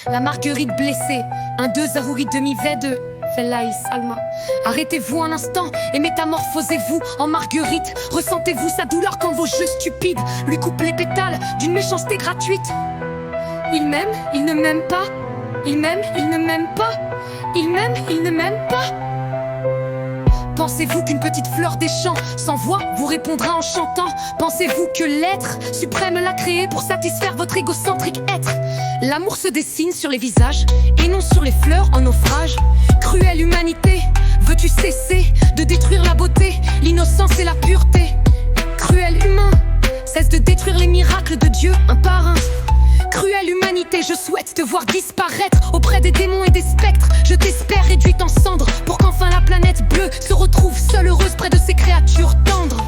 La marguerite blessée, un 2 zahouri demi-V2. Felaïs Alma. Arrêtez-vous un instant et métamorphosez-vous en marguerite. Ressentez-vous sa douleur quand vos jeux stupides lui coupent les pétales d'une méchanceté gratuite. Il m'aime, il ne m'aime pas. Il m'aime, il ne m'aime pas. Il m'aime, il ne m'aime pas. Pensez-vous qu'une petite fleur des champs sans voix vous répondra en chantant? Pensez-vous que l'être suprême l'a créé pour satisfaire votre égocentrique être? L'amour se dessine sur les visages et non sur les fleurs en naufrage. Cruelle humanité, veux-tu cesser de détruire la beauté, l'innocence et la pureté? Cruel humain, cesse de détruire les miracles de Dieu un par un. Cruelle humanité, je souhaite te voir disparaître auprès des démons et des spectres. Je t'espère réduite en cendres pour qu'enfin la planète bleue se retrouve seule heureuse près de ces créatures tendres.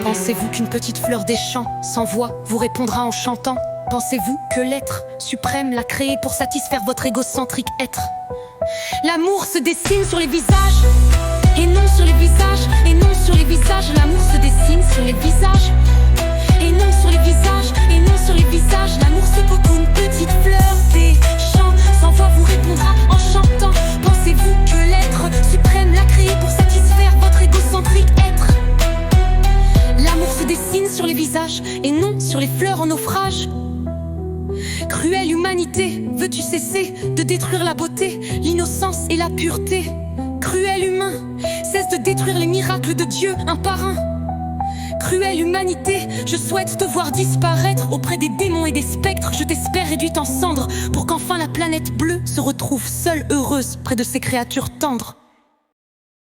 Pensez-vous qu'une petite fleur des champs sans voix vous répondra en chantant? Pensez-vous que l'être suprême l'a créé pour satisfaire votre égocentrique être? L'amour se dessine sur les visages et non sur les visages, et non sur les visages. L'amour se dessine sur les visages et non sur les visages, et non sur les visages. L'amour se peut qu'une petite fleur des champs sans voix vous répondra en chantant. Pensez-vous que l'être suprême l'a créé pour satisfaire votre égocentrique être? L'amour se dessine sur les visages et non sur les fleurs en naufrage. Cruelle humanité, veux-tu cesser de détruire la beauté, l'innocence et la pureté? Cruel humain, cesse de détruire les miracles de Dieu un par un. Cruelle humanité, je souhaite te voir disparaître auprès des démons et des spectres. Je t'espère réduite en cendres pour qu'enfin la planète bleue se retrouve seule heureuse près de ces créatures tendres.